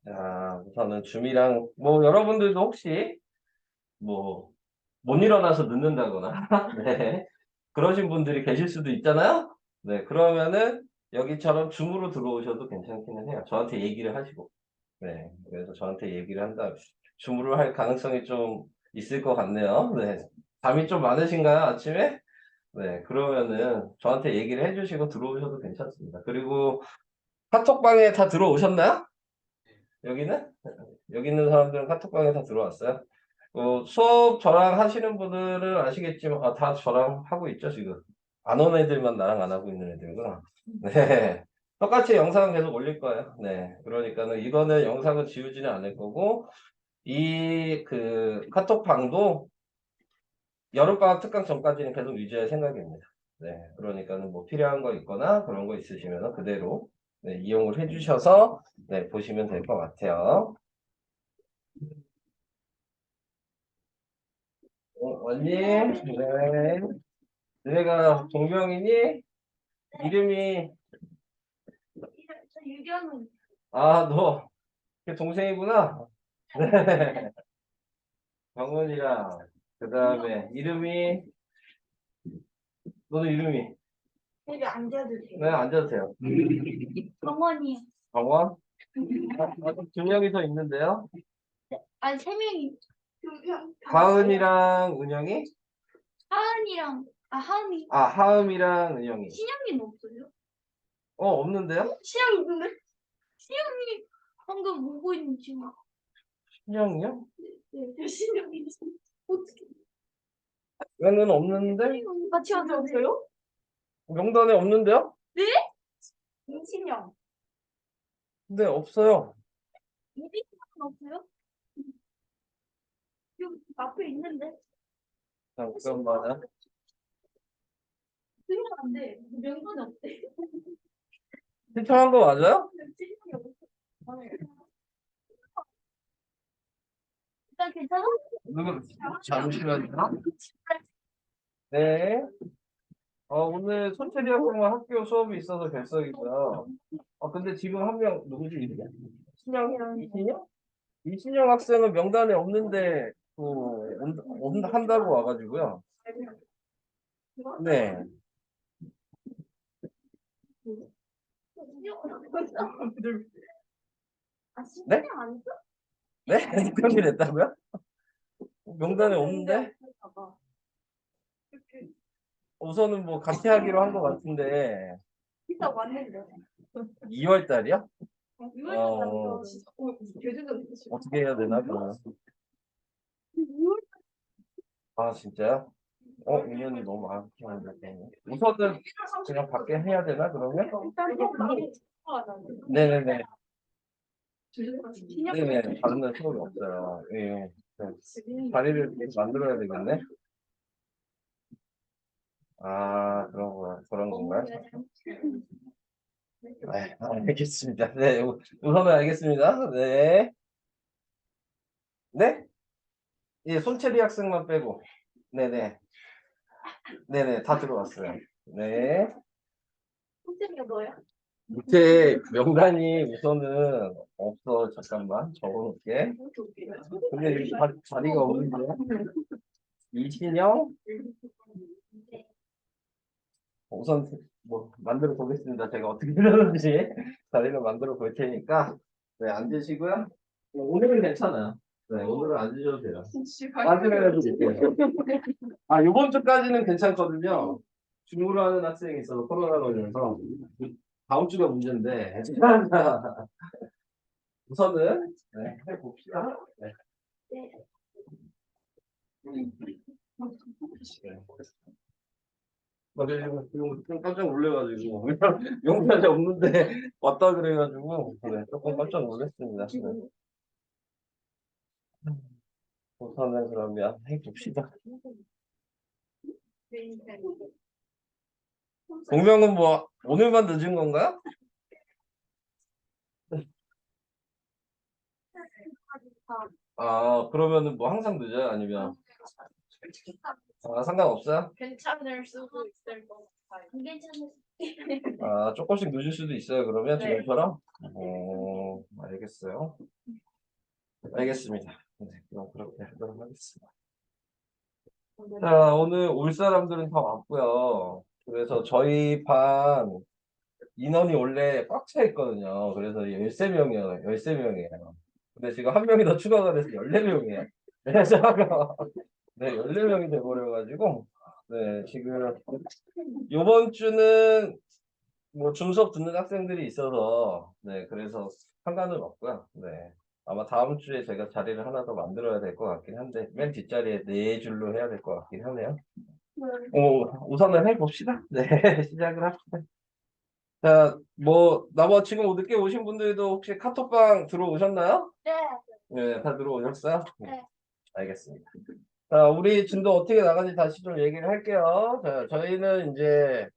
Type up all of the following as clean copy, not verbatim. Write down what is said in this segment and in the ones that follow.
자, 우선은 줌이랑, 뭐, 여러분들도 혹시, 뭐, 못 일어나서 늦는다거나, 네. 그러신 분들이 계실 수도 있잖아요? 네. 그러면은, 여기처럼 줌으로 들어오셔도 괜찮기는 해요. 저한테 얘기를 하시고. 네. 그래서 저한테 얘기를 한다. 줌으로 할 가능성이 좀 있을 것 같네요. 네. 잠이 좀 많으신가요, 아침에? 네. 그러면은, 저한테 얘기를 해주시고 들어오셔도 괜찮습니다. 그리고, 카톡방에 다 들어오셨나요? 여기는? 여기 있는 사람들은 카톡방에 다 들어왔어요. 수업 저랑 하시는 분들은 아시겠지만, 다 저랑 하고 있죠, 지금. 안 온 애들만 나랑 안 하고 있는 애들구나. 네. 똑같이 영상은 계속 올릴 거예요. 네. 그러니까는 이거는 영상은 지우지는 않을 거고, 카톡방도 여름방학 특강 전까지는 계속 유지할 생각입니다. 네. 그러니까는 뭐 필요한 거 있거나 그런 거 있으시면 그대로 네, 이용을 해주셔서 네, 보시면 될 것 같아요. 언니, 네. 너네가 동명이니? 이름이, 유경은 너, 걔 동생이구나? 네. 정은이랑, 그 다음에, 너는 이름이? 여기 앉아도 돼요? 네, 앉아도 돼요. 정원이요. 정원? 아직 두 명이 더 있는데요? 아니 세 명이. 가은이랑 은영이? 하은이랑 하은이. 하음이랑 은영이. 신영이는 없어요? 없는데요? 신영이 있는데? 신영이 방금 오고 있는 친구. 신영이요? 네, 신영이 어떻게? 얘는 없는데? 같이 앉았어요? 명단에 없는데요? 네? 임신영. 네, 없어요. 이빈이는 없어요? 여기 앞에 있는데. 잠깐만요. 그냥 안 돼. 명분이 없대. 신청한 거 맞아요? 일단 괜찮아? 누구, 잠시만요. 네. 오늘 손체리학부모 학교 수업이 있어서 결석이고요. 근데 지금 한 명, 누구지? 이신영? 이신영 학생은 명단에 없는데, 한다고 와가지고요. 네. 네? 신영 아니죠? 네? 그렇게 됐다고요? 명단에 없는데? 우선은 뭐 같이 하기로 한 것 같은데, 이따 왔는데. 2월 달이요? 6월 어떻게 해야 되나, 그러면? 진짜요? 인연이 너무 많게 하는데. 우선은 그냥 밖에 해야 되나, 그러면? 네네네. 네네. 다른 날 수업이 없어요. 예. 네. 자리를 만들어야 되겠네. 그런 건가요? 알겠습니다. 네. 우선은 알겠습니다. 네. 네? 예, 손체리 학생만 빼고. 네네. 네네. 다 들어왔어요. 네. 선생님이 뭐야? 밑에 명단이 우선은 없어. 잠깐만. 적어놓을게. 근데 여기 자리가 없는데. 이신영? 우선 뭐 만들어 보겠습니다. 제가 어떻게 되는지 자리를 만들어 볼 테니까 네, 앉으시고요. 오늘은 괜찮아요. 네, 오늘은 앉으셔도 돼요. 앉으면 될게요. 이번 주까지는 괜찮거든요. 중으로 하는 학생이 있어서 코로나 걸려서 다음 주가 문제인데 우선은 네, 해봅시다. 네. 지금 좀 깜짝 놀래가지고 영상이 없는데 왔다 그래가지고 그래 조금 깜짝 놀랐습니다. 네. 우선은 그러면 해봅시다. 공명은 뭐 오늘만 늦은 건가요? 그러면은 뭐 항상 늦어요? 아니면 상관없어요? 괜찮을 수도 있을 것 같아요. 괜찮을 조금씩 늦을 수도 있어요. 그러면 네. 지금처럼. 알겠어요. 알겠습니다. 네, 그럼 그렇게 하도록 하겠습니다. 자, 오늘 올 사람들은 다 왔고요. 그래서 저희 반 인원이 원래 꽉 차 있거든요. 그래서 13명이에요. 13명이에요. 근데 지금 한 명이 더 추가가 돼서 14명이에요. 그래서 네, 14명이 돼버려가지고, 네, 지금 요번 주는 뭐 중수업 듣는 학생들이 있어서, 네, 그래서 상관은 없고요. 네. 아마 다음 주에 제가 자리를 하나 더 만들어야 될 것 같긴 한데, 맨 뒷자리에 네 줄로 해야 될 것 같긴 하네요. 우선은 해봅시다. 네, 시작을 합시다. 자, 뭐, 지금 늦게 오신 분들도 혹시 카톡방 들어오셨나요? 네. 네, 다 들어오셨어요? 네. 알겠습니다. 자, 우리 진도 어떻게 나가는지 다시 좀 얘기를 할게요. 자, 저희는 이제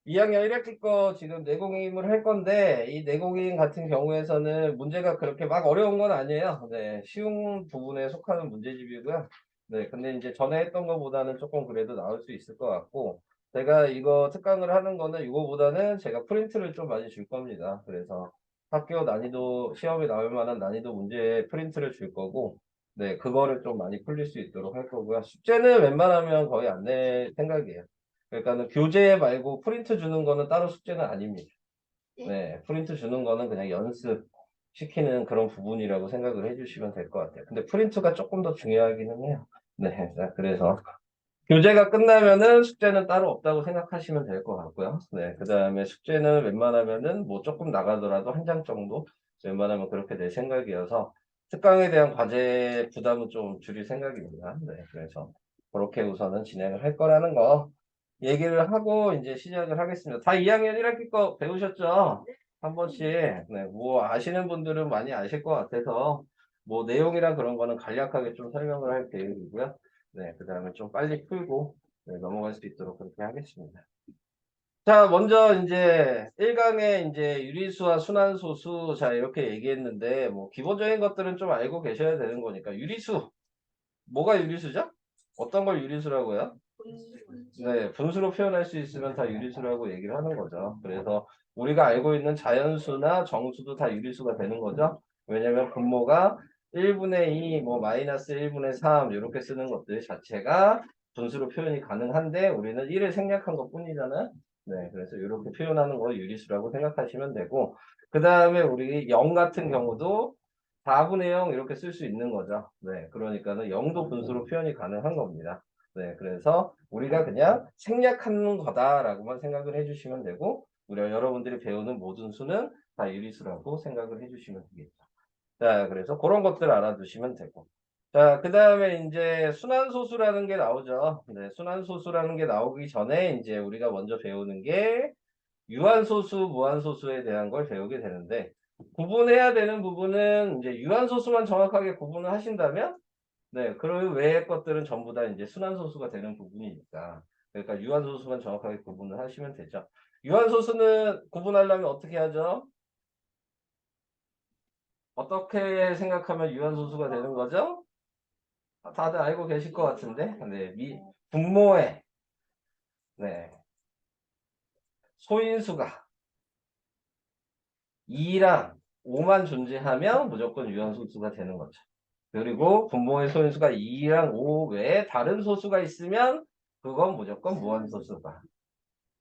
2학년 1학기 거 지금 내공임을 할 건데, 이 내공임 같은 경우에서는 문제가 그렇게 막 어려운 건 아니에요. 네, 쉬운 부분에 속하는 문제집이고요. 네, 근데 이제 전에 했던 것보다는 조금 그래도 나올 수 있을 것 같고, 제가 이거 특강을 하는 거는 이거보다는 제가 프린트를 좀 많이 줄 겁니다. 그래서 학교 난이도, 시험에 나올 만한 난이도 문제 프린트를 줄 거고, 네, 그거를 좀 많이 풀릴 수 있도록 할 거고요. 숙제는 웬만하면 거의 안 낼 생각이에요. 그러니까는 교재 말고 프린트 주는 거는 따로 숙제는 아닙니다. 네, 프린트 주는 거는 그냥 연습 시키는 그런 부분이라고 생각을 해주시면 될 것 같아요. 근데 프린트가 조금 더 중요하기는 해요. 네, 자, 그래서 교재가 끝나면은 숙제는 따로 없다고 생각하시면 될 것 같고요. 네, 그 다음에 숙제는 웬만하면은 뭐 조금 나가더라도 한 장 정도 웬만하면 그렇게 될 생각이어서 특강에 대한 과제 부담은 좀 줄일 생각입니다. 네, 그래서 그렇게 우선은 진행을 할 거라는 거 얘기를 하고 이제 시작을 하겠습니다. 다 2학년 1학기 거 배우셨죠? 한 번씩. 네, 뭐 아시는 분들은 많이 아실 것 같아서 뭐 내용이랑 그런 거는 간략하게 좀 설명을 할 계획이고요. 네, 그 다음에 좀 빨리 풀고 네, 넘어갈 수 있도록 그렇게 하겠습니다. 자, 먼저 이제 1강에 이제 유리수와 순환소수 자 이렇게 얘기했는데 뭐 기본적인 것들은 좀 알고 계셔야 되는 거니까 유리수 뭐가 유리수죠? 어떤 걸 유리수라고요? 네, 분수로 표현할 수 있으면 다 유리수라고 얘기를 하는 거죠. 그래서 우리가 알고 있는 자연수나 정수도 다 유리수가 되는 거죠. 왜냐면 분모가 1분의 2, 뭐 마이너스 1분의 3 이렇게 쓰는 것들 자체가 분수로 표현이 가능한데 우리는 1을 생략한 것 뿐이잖아요. 네, 그래서 이렇게 표현하는 거 유리수라고 생각하시면 되고 그 다음에 우리 0 같은 경우도 4분의 0 이렇게 쓸 수 있는 거죠. 네, 그러니까는 0도 분수로 표현이 가능한 겁니다. 네, 그래서 우리가 그냥 생략하는 거다라고만 생각을 해주시면 되고, 우리 여러분들이 배우는 모든 수는 다 유리수라고 생각을 해주시면 되겠죠. 자, 그래서 그런 것들 알아두시면 되고. 자, 그 다음에 이제 순환소수라는 게 나오죠. 네, 순환소수라는 게 나오기 전에 이제 우리가 먼저 배우는 게 유한소수, 무한소수에 대한 걸 배우게 되는데, 구분해야 되는 부분은 이제 유한소수만 정확하게 구분을 하신다면, 네, 그런 외의 것들은 전부 다 이제 순환소수가 되는 부분이니까. 그러니까 유한소수만 정확하게 구분을 하시면 되죠. 유한소수는 구분하려면 어떻게 하죠? 어떻게 생각하면 유한소수가 되는 거죠? 다들 알고 계실 것 같은데. 네, 분모에, 네, 소인수가 2랑 5만 존재하면 무조건 유한소수가 되는 거죠. 그리고 분모의 소인수가 2랑 5 외에 다른 소수가 있으면 그건 무조건 무한소수다.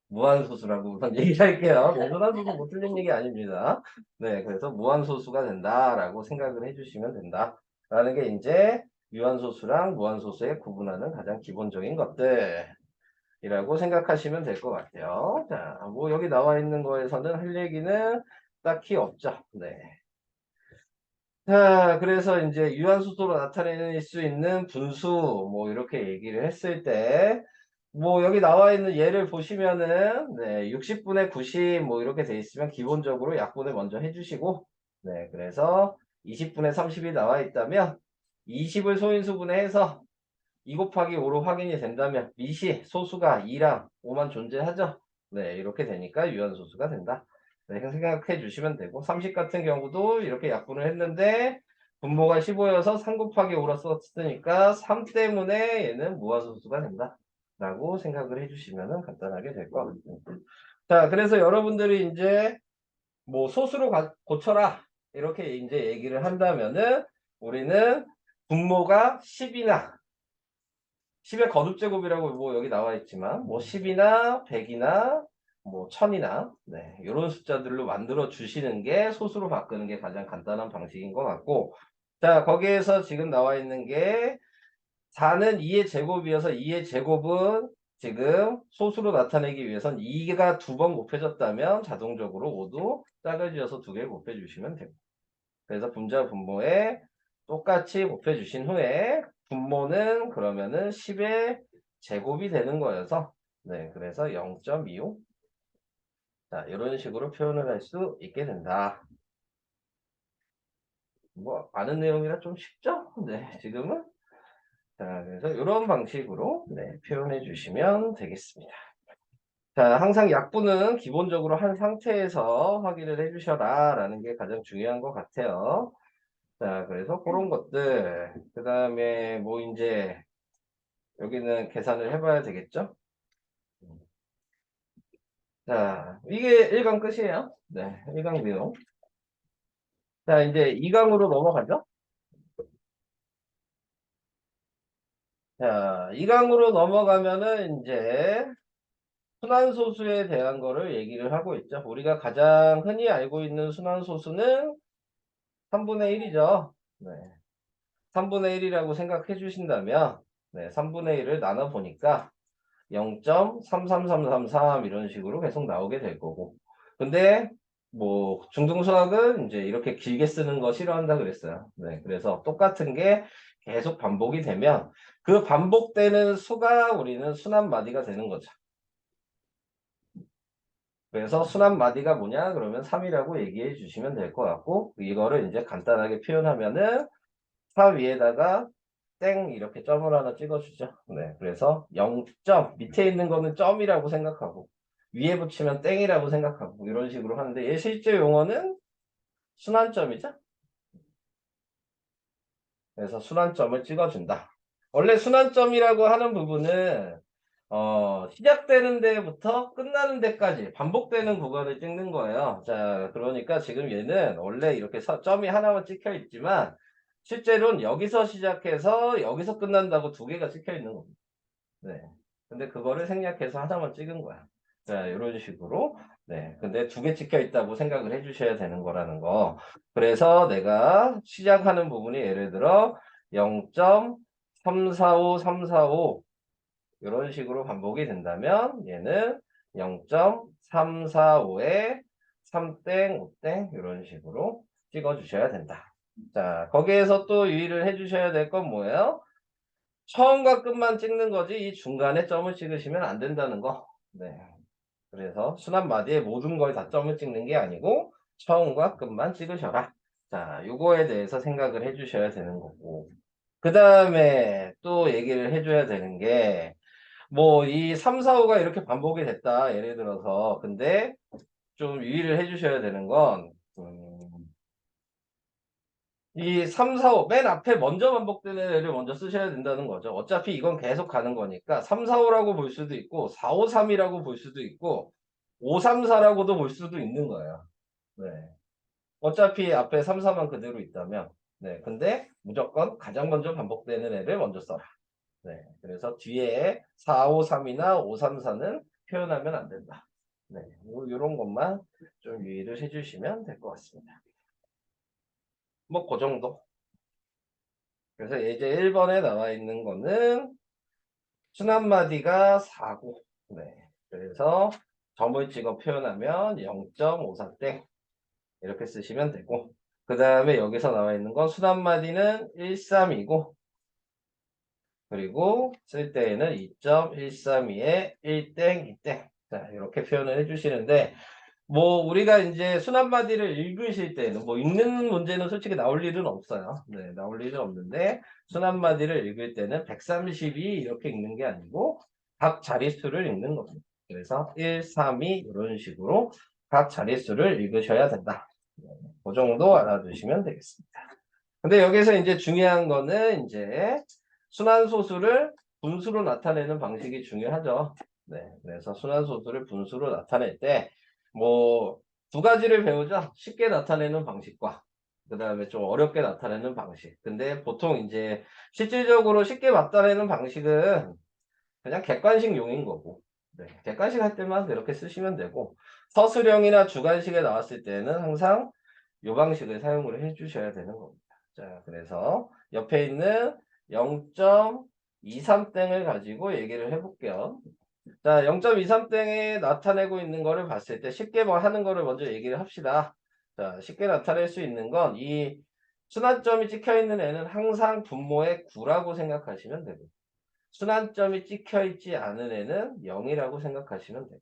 무한소수라고 우선 얘기할게요. 네, 무한소수 못 틀린 얘기 아닙니다. 네, 그래서 무한소수가 된다라고 생각을 해주시면 된다. 라는 게 이제 유한소수랑 무한소수의 구분하는 가장 기본적인 것들이라고 생각하시면 될 것 같아요. 자, 뭐 여기 나와 있는 거에서는 할 얘기는 딱히 없죠. 네. 자, 그래서 이제 유한소수로 나타낼 수 있는 분수, 뭐, 이렇게 얘기를 했을 때, 뭐, 여기 나와 있는 예를 보시면은, 네, 60분의 90, 뭐, 이렇게 돼 있으면 기본적으로 약분을 먼저 해주시고, 네, 그래서 20분의 30이 나와 있다면, 20을 소인수분해 해서 2 곱하기 5로 확인이 된다면, 미시, 소수가 2랑 5만 존재하죠? 네, 이렇게 되니까 유한소수가 된다. 네, 생각해 주시면 되고 30 같은 경우도 이렇게 약분을 했는데 분모가 15여서 3 곱하기 5로 썼으니까 3 때문에 얘는 무한소수가 된다 라고 생각을 해주시면 간단하게 될 것 같습니다. 자, 그래서 여러분들이 이제 뭐 소수로 고쳐라 이렇게 이제 얘기를 한다면은 우리는 분모가 10이나 10의 거듭제곱이라고 뭐 여기 나와 있지만 뭐 10이나 100이나 뭐 1000이나 네, 이런 숫자들로 만들어 주시는 게 소수로 바꾸는 게 가장 간단한 방식인 것 같고 자 거기에서 지금 나와 있는 게 4는 2의 제곱이어서 2의 제곱은 지금 소수로 나타내기 위해선 2가 두 번 곱해졌다면 자동적으로 5도 짝을 지어서 두 개 곱해주시면 됩니다. 그래서 분자 분모에 똑같이 곱해주신 후에 분모는 그러면은 10의 제곱이 되는 거여서 네 그래서 0.25 자 이런 식으로 표현을 할 수 있게 된다. 뭐 아는 내용이라 좀 쉽죠? 네 지금은 자 그래서 이런 방식으로 네 표현해 주시면 되겠습니다. 자 항상 약분은 기본적으로 한 상태에서 확인을 해 주셔라 라는 게 가장 중요한 것 같아요. 자, 그래서 그런 것들, 그 다음에 뭐 이제 여기는 계산을 해봐야 되겠죠? 자, 이게 1강 끝이에요. 네, 1강 내용. 자, 이제 2강으로 넘어가죠? 자, 2강으로 넘어가면은 이제 순환소수에 대한 거를 얘기를 하고 있죠. 우리가 가장 흔히 알고 있는 순환소수는 3분의 1이죠. 네. 3분의 1이라고 생각해 주신다면, 네, 3분의 1을 나눠보니까 0.33333 이런 식으로 계속 나오게 될 거고. 근데 뭐 중등수학은 이제 이렇게 길게 쓰는 거 싫어한다 그랬어요. 네, 그래서 똑같은 게 계속 반복이 되면 그 반복되는 수가 우리는 순환 마디가 되는 거죠. 그래서 순환 마디가 뭐냐? 그러면 3이라고 얘기해 주시면 될 것 같고 이거를 이제 간단하게 표현하면은 4 위에다가 땡 이렇게 점을 하나 찍어주죠. 네, 그래서 0점 밑에 있는 거는 점이라고 생각하고 위에 붙이면 땡이라고 생각하고 이런 식으로 하는데 얘 실제 용어는 순환점이죠. 그래서 순환점을 찍어준다. 원래 순환점이라고 하는 부분은 시작되는 데부터 끝나는 데까지 반복되는 구간을 찍는 거예요. 자, 그러니까 지금 얘는 원래 이렇게 점이 하나만 찍혀 있지만 실제로는 여기서 시작해서 여기서 끝난다고 두 개가 찍혀 있는 겁니다. 네. 근데 그거를 생략해서 하나만 찍은 거야. 자, 이런 식으로. 네. 근데 두 개 찍혀 있다고 생각을 해 주셔야 되는 거라는 거. 그래서 내가 시작하는 부분이 예를 들어 0.345345 이런 식으로 반복이 된다면 얘는 0.345에 3땡, 5땡 이런 식으로 찍어 주셔야 된다. 자, 거기에서 또 유의를 해 주셔야 될 건 뭐예요? 처음과 끝만 찍는 거지 이 중간에 점을 찍으시면 안 된다는 거. 네. 그래서 순환 마디에 모든 걸 다 점을 찍는 게 아니고 처음과 끝만 찍으셔라. 자, 요거에 대해서 생각을 해 주셔야 되는 거고. 그 다음에 또 얘기를 해줘야 되는 게, 뭐, 이 3, 4, 5가 이렇게 반복이 됐다. 예를 들어서. 근데 좀 유의를 해 주셔야 되는 건, 이 3, 4, 5, 맨 앞에 먼저 반복되는 애를 먼저 쓰셔야 된다는 거죠. 어차피 이건 계속 가는 거니까 3, 4, 5라고 볼 수도 있고 4, 5, 3이라고 볼 수도 있고 5, 3, 4라고도 볼 수도 있는 거예요. 네. 어차피 앞에 3, 4만 그대로 있다면 네. 근데 무조건 가장 먼저 반복되는 애를 먼저 써라. 네. 그래서 뒤에 4, 5, 3이나 5, 3, 4는 표현하면 안 된다. 네. 요런 것만 좀 유의를 해주시면 될 것 같습니다. 뭐, 그 정도. 그래서 이제 1번에 나와 있는 거는 순한마디가 4고 네. 그래서 점을 찍어 표현하면 0.54땡 이렇게 쓰시면 되고 그 다음에 여기서 나와 있는 건 순한마디는 13이고 그리고 쓸 때에는 2.132에 1땡 2땡 자 이렇게 표현을 해주시는데 뭐 우리가 이제 순한마디를 읽으실 때는 뭐 읽는 문제는 솔직히 나올 일은 없어요. 네, 나올 일은 없는데 순한마디를 읽을 때는 132 이렇게 읽는 게 아니고 각 자릿수를 읽는 겁니다. 그래서 1, 3, 2 이런 식으로 각 자릿수를 읽으셔야 된다. 그 정도 알아두시면 되겠습니다. 근데 여기서 이제 중요한 거는 이제 순환소수를 분수로 나타내는 방식이 중요하죠. 네. 그래서 순환소수를 분수로 나타낼 때, 뭐, 두 가지를 배우죠. 쉽게 나타내는 방식과, 그 다음에 좀 어렵게 나타내는 방식. 근데 보통 이제 실질적으로 쉽게 나타내는 방식은 그냥 객관식용인 거고. 네, 객관식 할 때만 이렇게 쓰시면 되고, 서술형이나 주관식에 나왔을 때는 항상 이 방식을 사용을 해 주셔야 되는 겁니다. 자, 그래서 옆에 있는 0.23땡을 가지고 얘기를 해볼게요. 자, 0.23땡에 나타내고 있는 거를 봤을 때 쉽게 뭐 하는 거를 먼저 얘기를 합시다. 자, 쉽게 나타낼 수 있는 건 이 순환점이 찍혀 있는 애는 항상 분모의 9라고 생각하시면 되고, 순환점이 찍혀 있지 않은 애는 0이라고 생각하시면 되고,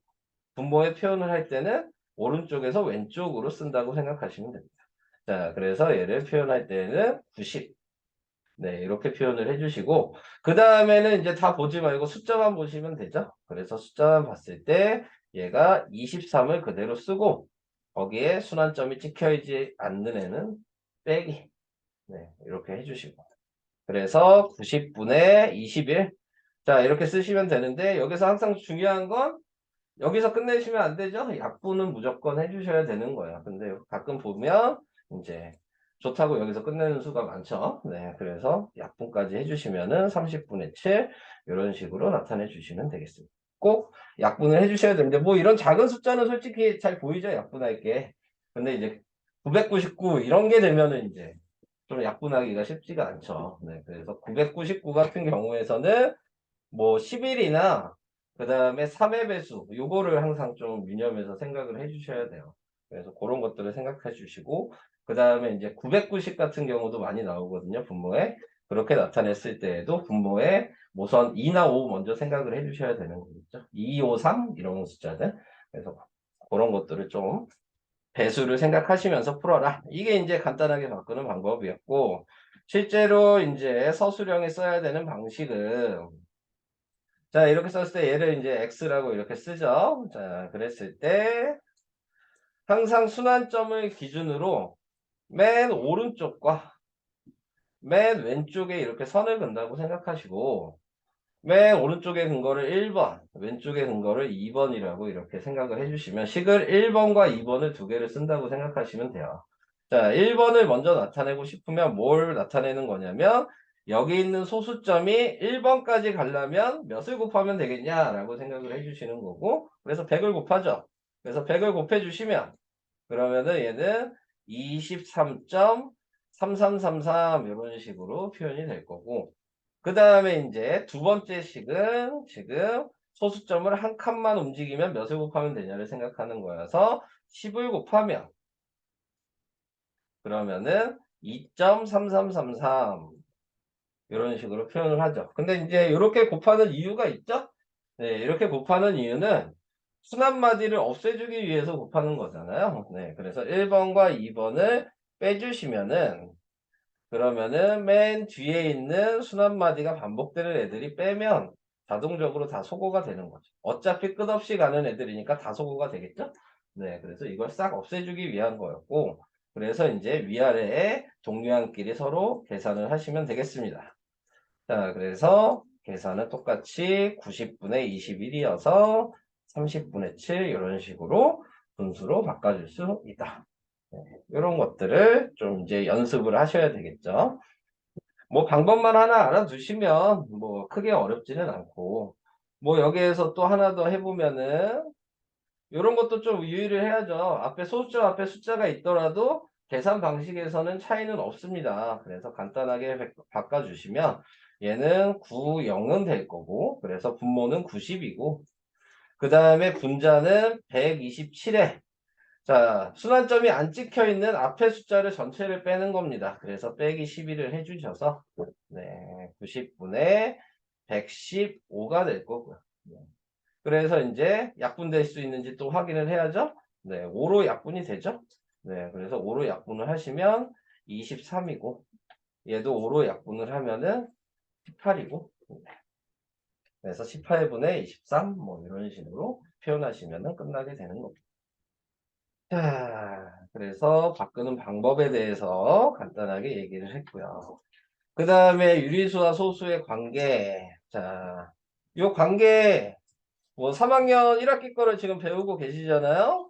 분모의 표현을 할 때는 오른쪽에서 왼쪽으로 쓴다고 생각하시면 됩니다. 자, 그래서 얘를 표현할 때는 90. 네, 이렇게 표현을 해주시고, 그 다음에는 이제 다 보지 말고 숫자만 보시면 되죠? 그래서 숫자만 봤을 때 얘가 23을 그대로 쓰고, 거기에 순환점이 찍혀있지 않는 애는 빼기. 네, 이렇게 해주시고. 그래서 90분의 21. 자, 이렇게 쓰시면 되는데, 여기서 항상 중요한 건 여기서 끝내시면 안 되죠? 약분은 무조건 해주셔야 되는 거예요. 근데 가끔 보면 이제 좋다고 여기서 끝내는 수가 많죠. 네, 그래서 약분까지 해주시면은 30분의 7 이런 식으로 나타내 주시면 되겠습니다. 꼭 약분을 해주셔야 되는데 뭐 이런 작은 숫자는 솔직히 잘 보이죠? 약분할 게. 근데 이제 999 이런 게 되면은 이제 좀 약분하기가 쉽지가 않죠. 네, 그래서 999 같은 경우에서는 뭐 10일이나 그 다음에 3의 배수 요거를 항상 좀 유념해서 생각을 해주셔야 돼요. 그래서 그런 것들을 생각해 주시고 그 다음에 이제 990 같은 경우도 많이 나오거든요. 분모에. 그렇게 나타냈을 때에도 분모에 우선 2나 5 먼저 생각을 해 주셔야 되는 거겠죠. 2, 5, 3 이런 숫자들. 그래서 그런 것들을 좀 배수를 생각하시면서 풀어라. 이게 이제 간단하게 바꾸는 방법이었고 실제로 이제 서술형에 써야 되는 방식은 자, 이렇게 썼을 때 얘를 이제 x라고 이렇게 쓰죠. 자, 그랬을 때 항상 순환점을 기준으로 맨 오른쪽과 맨 왼쪽에 이렇게 선을 그은다고 생각하시고 맨 오른쪽에 근거를 1번, 왼쪽에 근거를 2번이라고 이렇게 생각을 해주시면 식을 1번과 2번을 두 개를 쓴다고 생각하시면 돼요. 자, 1번을 먼저 나타내고 싶으면 뭘 나타내는 거냐면 여기 있는 소수점이 1번까지 가려면 몇을 곱하면 되겠냐라고 생각을 해주시는 거고 그래서 100을 곱하죠. 그래서 100을 곱해주시면 그러면은 얘는 23.3333 이런 식으로 표현이 될 거고 그 다음에 이제 두 번째 식은 지금 소수점을 한 칸만 움직이면 몇을 곱하면 되냐를 생각하는 거여서 10을 곱하면 그러면은 2.3333 이런 식으로 표현을 하죠. 근데 이제 이렇게 곱하는 이유가 있죠? 네, 이렇게 곱하는 이유는 순환마디를 없애주기 위해서 곱하는 거잖아요. 네, 그래서 1번과 2번을 빼주시면은 그러면은 맨 뒤에 있는 순환마디가 반복되는 애들이 빼면 자동적으로 다 소거가 되는 거죠. 어차피 끝없이 가는 애들이니까 다 소거가 되겠죠? 네, 그래서 이걸 싹 없애주기 위한 거였고, 그래서 이제 위아래에 동류항끼리 서로 계산을 하시면 되겠습니다. 자, 그래서 계산은 똑같이 90분의 21이어서 30분의 7 이런 식으로 분수로 바꿔줄 수 있다. 네, 이런 것들을 좀 이제 연습을 하셔야 되겠죠. 뭐 방법만 하나 알아두시면 뭐 크게 어렵지는 않고 뭐 여기에서 또 하나 더 해보면은 이런 것도 좀 유의를 해야죠. 앞에 소수점 앞에 숫자가 있더라도 계산 방식에서는 차이는 없습니다. 그래서 간단하게 바꿔주시면 얘는 9, 0은 될 거고 그래서 분모는 90이고 그 다음에 분자는 127에 자, 순환점이 안 찍혀 있는 앞에 숫자를 전체를 빼는 겁니다. 그래서 빼기 12를 해주셔서, 네, 90분의 115가 될 거고요. 네. 그래서 이제 약분될 수 있는지 또 확인을 해야죠. 네, 5로 약분이 되죠. 네, 그래서 5로 약분을 하시면 23이고, 얘도 5로 약분을 하면은 18이고, 그래서 18분의 23, 뭐 이런 식으로 표현하시면 끝나게 되는 겁니다. 자, 그래서 바꾸는 방법에 대해서 간단하게 얘기를 했고요. 그 다음에 유리수와 소수의 관계. 자, 요 관계, 뭐 3학년 1학기 거를 지금 배우고 계시잖아요?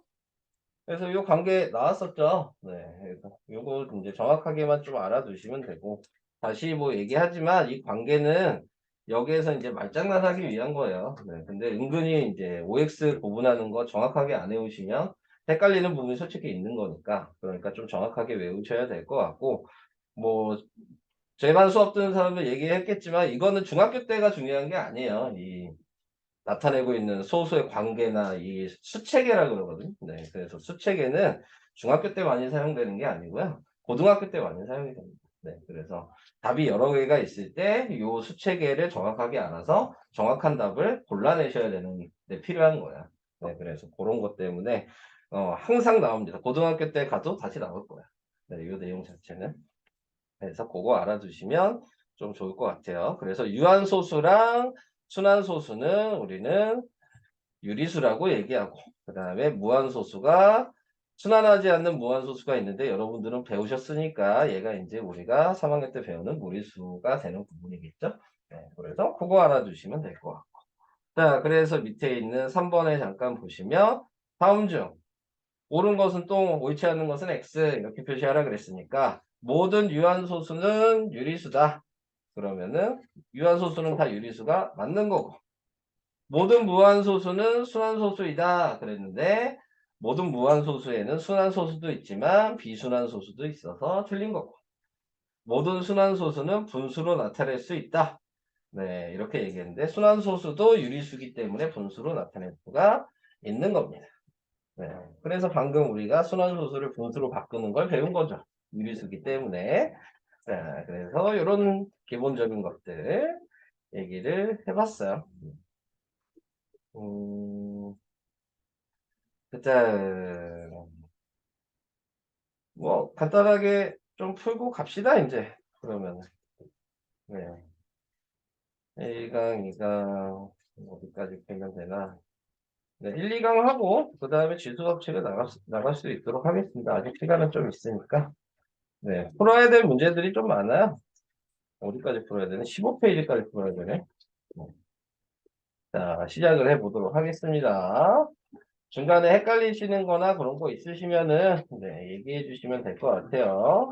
그래서 요 관계 나왔었죠. 네. 그래서 요거 이제 정확하게만 좀 알아두시면 되고, 다시 뭐 얘기하지만 이 관계는 여기에서 이제 말장난하기 위한 거예요. 네. 근데 은근히 이제 OX 구분하는 거 정확하게 안 외우시면 헷갈리는 부분이 솔직히 있는 거니까, 그러니까 좀 정확하게 외우셔야 될 것 같고, 뭐 저희 반 수업 듣는 사람들 얘기했겠지만 이거는 중학교 때가 중요한 게 아니에요. 이 나타내고 있는 소수의 관계나 이 수체계라 그러거든요. 네, 그래서 수체계는 중학교 때 많이 사용되는 게 아니고요. 고등학교 때 많이 사용이 됩니다. 네, 그래서 답이 여러 개가 있을 때 이 수체계를 정확하게 알아서 정확한 답을 골라내셔야 되는 데 필요한 거야. 네, 그래서 그런 것 때문에 항상 나옵니다. 고등학교 때 가도 다시 나올 거야. 네, 이 내용 자체는. 그래서 그거 알아두시면 좀 좋을 것 같아요. 그래서 유한소수랑 순환소수는 우리는 유리수라고 얘기하고, 그 다음에 무한소수가 순환하지 않는 무한소수가 있는데 여러분들은 배우셨으니까 얘가 이제 우리가 3학년 때 배우는 무리수가 되는 부분이겠죠. 네, 그래서 그거 알아두시면 될 것 같고. 자, 그래서 밑에 있는 3번에 잠깐 보시면 다음 중 옳은 것은 똥, 옳지 않은 것은 X 이렇게 표시하라 그랬으니까 모든 유한소수는 유리수다. 그러면은 유한소수는 다 유리수가 맞는 거고, 모든 무한소수는 순환소수이다 그랬는데 모든 무한소수에는 순환소수도 있지만 비순환소수도 있어서 틀린 거고, 모든 순환소수는 분수로 나타낼 수 있다. 네, 이렇게 얘기했는데 순환소수도 유리수기 때문에 분수로 나타낼 수가 있는 겁니다. 네, 그래서 방금 우리가 순환소수를 분수로 바꾸는 걸 배운 거죠. 유리수기 때문에. 자, 그래서 이런 기본적인 것들 얘기를 해봤어요. 그때 뭐 간단하게 좀 풀고 갑시다 이제. 그러면 네. 1강, 2강 어디까지 풀면 되나? 네, 1, 2강 하고 그 다음에 지수학칙을 나갈 수 있도록 하겠습니다. 아직 시간은 좀 있으니까. 네, 풀어야 될 문제들이 좀 많아요. 어디까지 풀어야 되나? 15페이지까지 풀어야 되네. 네. 자, 시작을 해보도록 하겠습니다. 중간에 헷갈리시는 거나 그런 거 있으시면은, 네, 얘기해 주시면 될 것 같아요.